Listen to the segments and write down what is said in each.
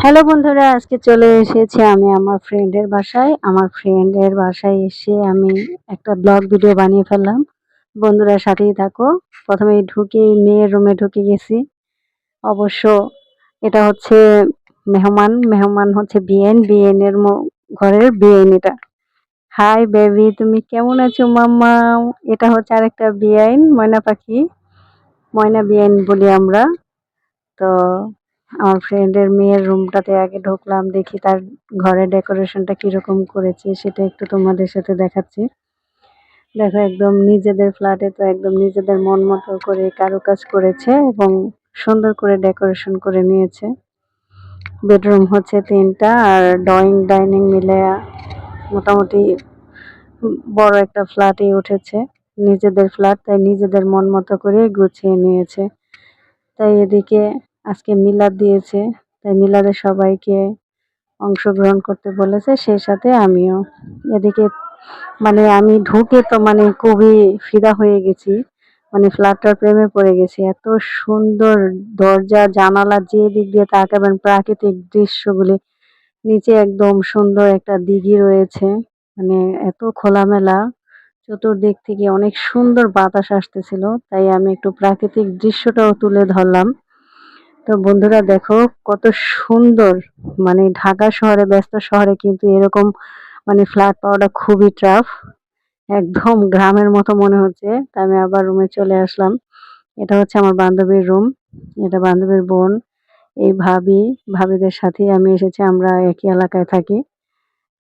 Hello বন্ধুরা, আজকে চলে এসেছি আমি আমার ফ্রেন্ডের বাসায়। আমার ফ্রেন্ডের বাসায় এসে আমি একটা ব্লগ ভিডিও বানিয়ে ফেললাম। বন্ধুরা সাথেই থাকো। প্রথমেই ঢুকেই মেয়ের রুমে ঢুকে গেছি। অবশ্য এটা হচ্ছে মেহমান হচ্ছে বিএন এর ঘরের বিএন এটা। হাই বেবি, তুমি কেমন আছো মাম্মা? এটা হচ্ছে আরেকটা বিআইন, ময়না পাখি। ময়না বিআইন বলি আমরা। তো আমার ফ্রেন্ডের মেয়ের রুমটাতে আগে ঢুকলাম, দেখি তার ঘরের ডেকোরেশনটা কিরকম করেছে সেটা একটু তোমাদের সাথে দেখাচ্ছি। দেখো, একদম নিজেদের ফ্ল্যাটে তো একদম নিজেদের মন মতো করে কারুকাজ করেছে এবং সুন্দর করে ডেকোরেশন করে নিয়েছে। বেডরুম হচ্ছে 3টা আর ড্রয়িং ডাইনিং মিলে মোটামুটি বড় একটা ফ্ল্যাটই উঠেছে। নিজেদের ফ্ল্যাট, তাই নিজেদের মন মতো করে গুছিয়ে নিয়েছে। তাই এদিকে আজকে মিলাদ দিয়েছে, তাই মিলাদে সবাইকে অংশগ্রহণ করতে বলেছে, সেই সাথে আমিও। এদিকে আমি ঢুকে তো খুবই ফিদা হয়ে গেছি, ফ্ল্যাটটার প্রেমে পড়ে গেছি। এত সুন্দর দরজা জানালা, যে দিক দিয়ে তাকাবেন প্রাকৃতিক দৃশ্যগুলি। নিচে একদম সুন্দর একটা দিঘি রয়েছে, এত খোলামেলা, চতুর্দিক থেকে অনেক সুন্দর বাতাস আসতেছিল, তাই আমি একটু প্রাকৃতিক দৃশ্যটাও তুলে ধরলাম। তো বন্ধুরা দেখো কত সুন্দর। ঢাকা শহরে, ব্যস্ত শহরে কিন্তু এরকম ফ্ল্যাট পাওয়াটা খুবই টাফ। একদম গ্রামের মতো মনে হচ্ছে। তা আমি আবার রুমে চলে আসলাম। এটা হচ্ছে আমার বান্ধবীর রুম, এটা বান্ধবীর বোন, এই ভাবিদের সাথেই আমি এসেছি, আমরা একই এলাকায় থাকি।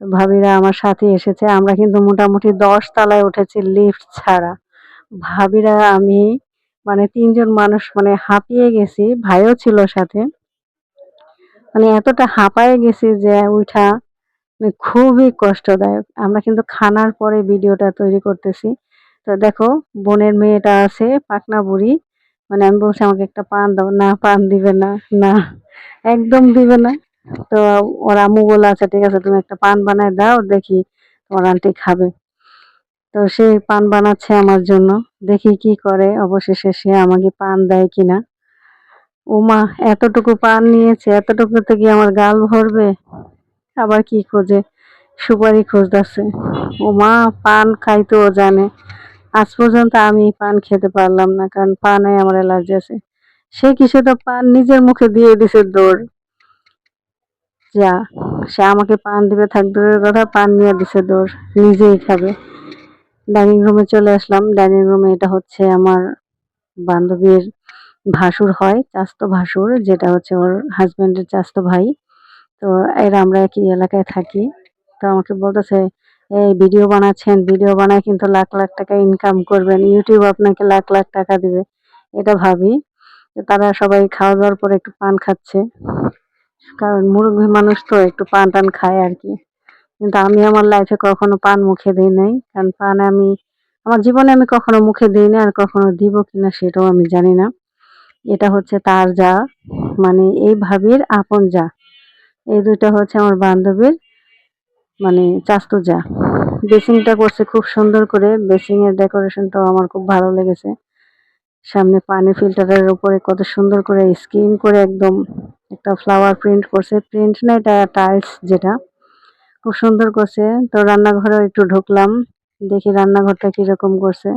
ভাবিরা আমার সাথে এসেছে, আমরা কিন্তু মোটামুটি 10 তলায় উঠেছি লিফট ছাড়া। ভাবিরা আমি 3জন মানুষ হাঁপিয়ে গেছি, ভাইও ছিল সাথে। এতটা হাঁপায়ে গেছি যে উঠা খুবই কষ্টদায়ক। আমরা কিন্তু খানার পরে ভিডিওটা তৈরি করতেছি। তো দেখো, বোনের মেয়েটা আছে পাকনা বুড়ি, আমি বলছি আমাকে একটা পান দাও, না পান দিবে না, না একদম দিবে না। তো ওর আম্মু বলে আচ্ছা ঠিক আছে, তুমি একটা পান বানায় দাও, দেখি তোমার আন্টি খাবে। তো সে পান বানাচ্ছে আমার জন্য, দেখি কি করে। অবশেষে সে আমাকে পান দেয় কিনা। ওমা, এতটুকু পান নিয়েছে, এতটুকুতে কি আমার গাল ভরবে? আবার কি খোঁজে, সুপারি খুঁজতেছে। ওমা, পান খাইতেও জানে। আজ পর্যন্ত আমি পান খেতে পারলাম না, কারণ পানে আমার অ্যালার্জি আছে। সে কিছুটা পান নিজের মুখে দিয়ে দিছে দৌড়। যা, সে আমাকে পান দিবে থাক দূরের কথা, পান নিয়ে দিছে দৌড়, নিজেই খাবে। ডাইনিং রুমে চলে আসলাম। ডাইনিং রুমে এটা হচ্ছে আমার বান্ধবীর ভাসুর হয়, চাস্তো ভাসুর, যেটা হচ্ছে ওর হাজবেন্ডের চাস্তো ভাই। তো এরা আমরা একই এলাকায় থাকি। তো আমাকে বলতেছে, এই ভিডিও বানাচ্ছেন, ভিডিও বানায় কিন্তু লাখ লাখ টাকা ইনকাম করবেন, ইউটিউব আপনাকে লাখ লাখ টাকা দিবে। এটা ভাবি। তো তারা সবাই খাওয়া দাওয়ার পরে একটু পান খাচ্ছে, কারণ মুরব্বী মানুষ তো একটু পান টান খায় আর কি। কিন্তু আমি আমার লাইফে কখনো পান মুখে দিই নাই, কারণ পান আমি আমার জীবনে আমি কখনো মুখে দিই না, আর কখনো দিব কিনা সেটাও আমি জানি না। এটা হচ্ছে তার যা, এই ভাবির আপন যা। এই দুইটা হচ্ছে আমার বান্ধবীর চাস্তু যা। বেসিংটা করছে খুব সুন্দর করে, বেসিং এর ডেকোরেশনটাও আমার খুব ভালো লেগেছে। সামনে পানি ফিল্টারের উপরে কত সুন্দর করে স্ক্রিন করে একদম একটা ফ্লাওয়ার প্রিন্ট করছে, প্রিন্ট না এটা টাইলস, যেটা খুব সুন্দর করছে। তো রান্নাঘরেও একটু ঢুকলাম, দেখি রান্নাঘরটা কিরকম করছে।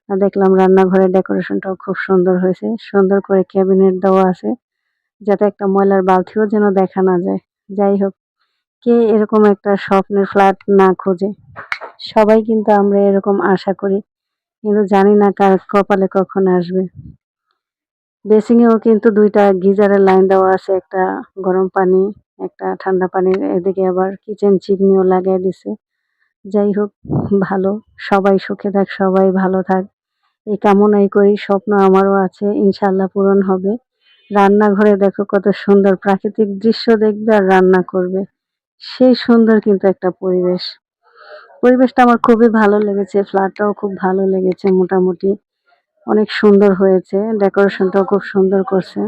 আর দেখলাম রান্নাঘরের ডেকোরেশনটাও খুব সুন্দর হয়েছে, সুন্দর করে ক্যাবিনেট দেওয়া আছে, যাতে একটা ময়লার বালতিও যেন দেখা না যায়। যাই হোক, কে এরকম একটা স্বপ্নের ফ্ল্যাট না খোঁজে? সবাই কিন্তু আমরা এরকম আশা করি, কিন্তু জানি না কার কপালে কখন আসবে। বেসিংয়েও কিন্তু 2টা গিজারের লাইন দেওয়া আছে, একটা গরম পানি, একটা ঠান্ডা পানির। এদিকে আবার কিচেন চিমনিও লাগাই দিছে। যাই হোক, ভালো। সবাই সুখে থাক, সবাই ভালো থাক, এই কামনাই করি। স্বপ্ন আমারও আছে, ইনশাল্লাহ পূরণ হবে। রান্নাঘরে দেখো কত সুন্দর প্রাকৃতিক দৃশ্য দেখবে আর রান্না করবে, সেই সুন্দর কিন্তু একটা পরিবেশ। পরিবেশটা আমার খুবই ভালো লেগেছে, ফ্ল্যাটটাও খুব ভালো লেগেছে। মোটামুটি অনেক সুন্দর হয়েছে, ডেকোরেশনটাও খুব সুন্দর করছে।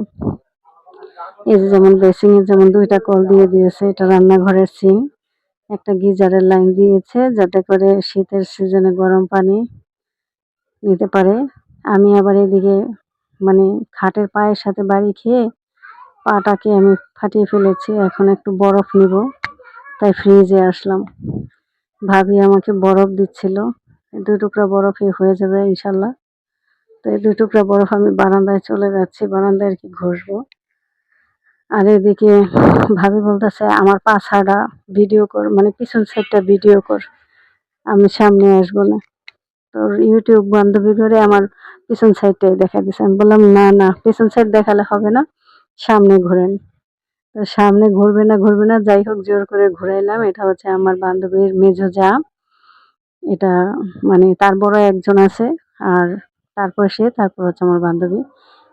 এই যে যেমন বেসিং এর যেমন 2টা কল দিয়ে দিয়েছে, এটা রান্নাঘরের সিঙ্ক। একটা গিজারের লাইন দিয়েছে, যাতে করে শীতের সিজনে গরম পানি নিতে পারে। আমি আবার এদিকে খাটের পায়ের সাথে বাড়ি খেয়ে পাটাকে আমি ফাটিয়ে ফেলেছি, এখন একটু বরফ নিব, তাই ফ্রিজে আসলাম। ভাবি আমাকে বরফ দিচ্ছিল, 2 টুকরা বরফে হয়ে যাবে ইনশাল্লাহ। তো এই 2 টুকরা বরফ আমি বারান্দায় চলে যাচ্ছি, বারান্দায় আর কি ঘষবো। আর এদিকে ভাবি বলতেছে আমার পাছাটা ভিডিও কর, মানে পিছন সাইডটা ভিডিও কর, আমি সামনে আসবো না। তোর ইউটিউব বান্ধবী করে আমার পিছন সাইডটাই দেখা দিছে। আমি বললাম না না, পিছন সাইড দেখালে হবে না, সামনে ঘোরেন। তো সামনে ঘুরবে না, যাই হোক জোর করে ঘুরাইলাম। এটা হচ্ছে আমার বান্ধবীর মেজো জা। এটা মানে তার বড় একজন আছে, আর তারপর হচ্ছে আমার বান্ধবী।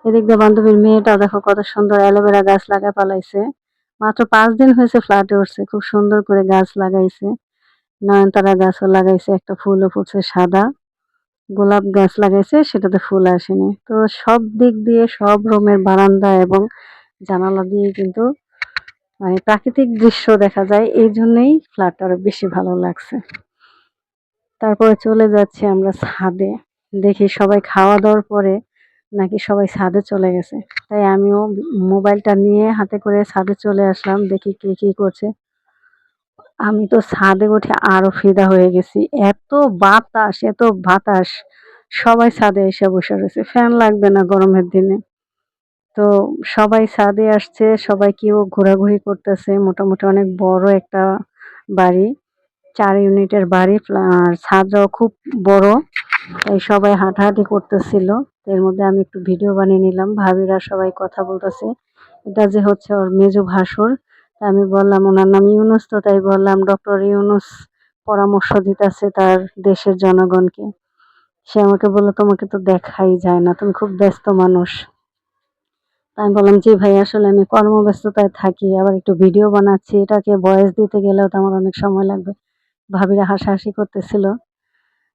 এদিক দিয়ে বান্ধবীর মেয়েটা দেখো কত সুন্দর অ্যালোভেরা গাছ লাগায় পালাইছে। মাত্র 5 দিন হয়েছে ফ্ল্যাটে উঠছে, খুব সুন্দর করে গাছ লাগাইছে। নয়নতারা গাছও লাগাইছে, একটা ফুলও ফুটছে সাদা। গোলাপ গাছ লাগাইছে, সেটাতে ফুল আসেনি। তো সব দিক দিয়ে সব রুমের বারান্দা এবং জানালা দিয়ে কিন্তু মানে প্রাকৃতিক দৃশ্য দেখা যায়, এই জন্যই ফ্ল্যাটটা আরো বেশি ভালো লাগছে। তারপরে চলে যাচ্ছি আমরা ছাদে, দেখি সবাই খাওয়া দাওয়ার পরে নাকি সবাই ছাদে চলে গেছে। তাই আমিও মোবাইলটা নিয়ে হাতে করে ছাদে চলে আসলাম, দেখি কে কি করছে। আমি তো ছাদে উঠে আরো ফিদা হয়ে গেছি, এত বাতাস এত বাতাস। সবাই ছাদে এসে বসে রয়েছে, ফ্যান লাগবে না গরমের দিনে। তো সবাই ছাদে আসছে, সবাই কেউ ঘোরাঘুরি করতেছে। মোটামুটি অনেক বড় একটা বাড়ি, 4 ইউনিটের বাড়ি, আর ছাদটাও খুব বড়। তাই সবাই হাঁটাহাঁটি করতেছিল। এর মধ্যে আমি একটু ভিডিও বানিয়ে নিলাম, ভাবিরা সবাই কথা বলতেছে। এটা যে হচ্ছে ওর মেজো ভাসুর। আমি বললাম ওনার নাম ইউনুস, তো তাই বললাম ডক্টর ইউনুস পরামর্শ দিতেছে তার দেশের জনগণকে। সে আমাকে বললো তোমাকে তো দেখাই যায় না, তুমি খুব ব্যস্ত মানুষ। আমি বললাম জি ভাই, আসলে আমি কর্মব্যস্ততায় থাকি, আবার একটু ভিডিও বানাচ্ছি, এটাকে ভয়েস দিতে গেলেও তো আমার অনেক সময় লাগবে। ভাবিরা হাসাহাসি করতেছিল।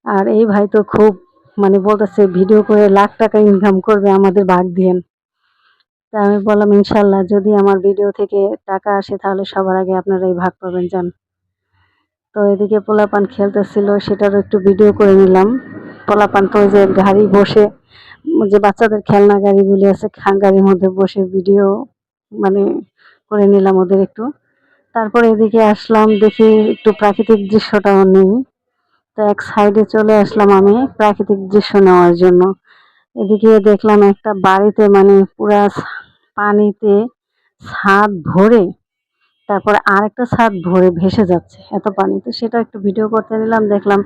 আর এই ভাই তো খুব মানে বলতেছে ভিডিও করে লাখ টাকা ইনকাম করবে, আমাদের ভাগ দিয়েন। তা আমি বললাম ইনশাল্লাহ, যদি আমার ভিডিও থেকে টাকা আসে তাহলে সবার আগে আপনারা এই ভাগ পাবেন, যান। তো এদিকে পোলাপান খেলতেছিল, সেটারও একটু ভিডিও করে নিলাম। পোলাপান তো ওই যে গাড়ি বসে, যে বাচ্চাদের খেলনা গাড়িগুলি আছে, গাড়ির মধ্যে বসে ভিডিও মানে করে নিলাম ওদের একটু। তারপরে এদিকে আসলাম, দেখি একটু প্রাকৃতিক দৃশ্যটাও নেই। তো এক সাইডে চলে আসলাম আমি প্রাকৃতিক দৃশ্য নেওয়ার জন্য। এদিকে দেখলাম একটা বাড়িতে মানে পুরা পানিতে ছাদ ভরে, তারপরে আরেকটা ছাদ ভরে ভেসে যাচ্ছে এত পানি। তো সেটা একটু ভিডিও করতে নিলাম, দেখলাম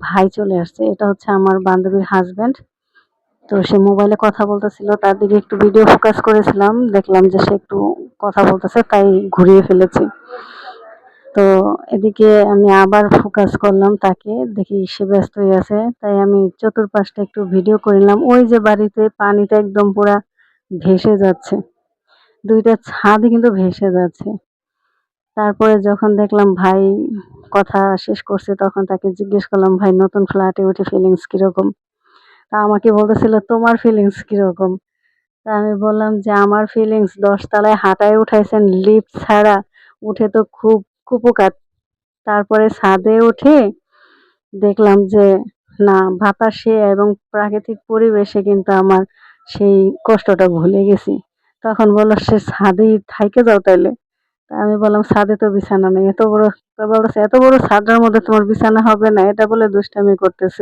ভাই চলে আসছে, এটা হচ্ছে আমার বান্ধবীর হাজবেন্ড। তো সে মোবাইলে কথা বলতেছিল, তার দিকে একটু ভিডিও ফোকাস করেছিলাম, দেখলাম যে সে একটু কথা বলতেছে, তাই ঘুরিয়ে ফেলেছি। তো এদিকে আমি আবার ফোকাস করলাম তাকে, দেখি সে ব্যস্ত হয়ে আছে, তাই আমি চতুর্পাশটা একটু ভিডিও করে নিলাম। ওই যে বাড়িতে পানিটা একদম পুরা ভেসে যাচ্ছে, 2টা ছাদই কিন্তু ভেসে যাচ্ছে। তারপরে যখন দেখলাম ভাই কথা শেষ করছে, তখন তাকে জিজ্ঞেস করলাম ভাই নতুন ফ্ল্যাটে উঠে ফিলিংস কিরকম। তা আমাকে বলতেছিল তোমার ফিলিংস কিরকম। তা আমি বললাম যে আমার ফিলিংস 10 তলায় হাঁটায় উঠাইছেন লিফট ছাড়া, উঠে তো খুব কুপোকাত। তারপরে ছাদে উঠে দেখলাম যে না, বাতাসে এবং প্রাকৃতিক পরিবেশে কিন্তু আমার সেই কষ্টটা ভুলে গেছি। তখন বললো সে ছাদেই থাইকে যাও তাইলে। তা আমি বললাম ছাদে তো বিছানা নেই, এত বড়। তো বলতেছে এত বড় ছাদের মধ্যে তোমার বিছানা হবে না, এটা বলে দুষ্টামি করতেছিল।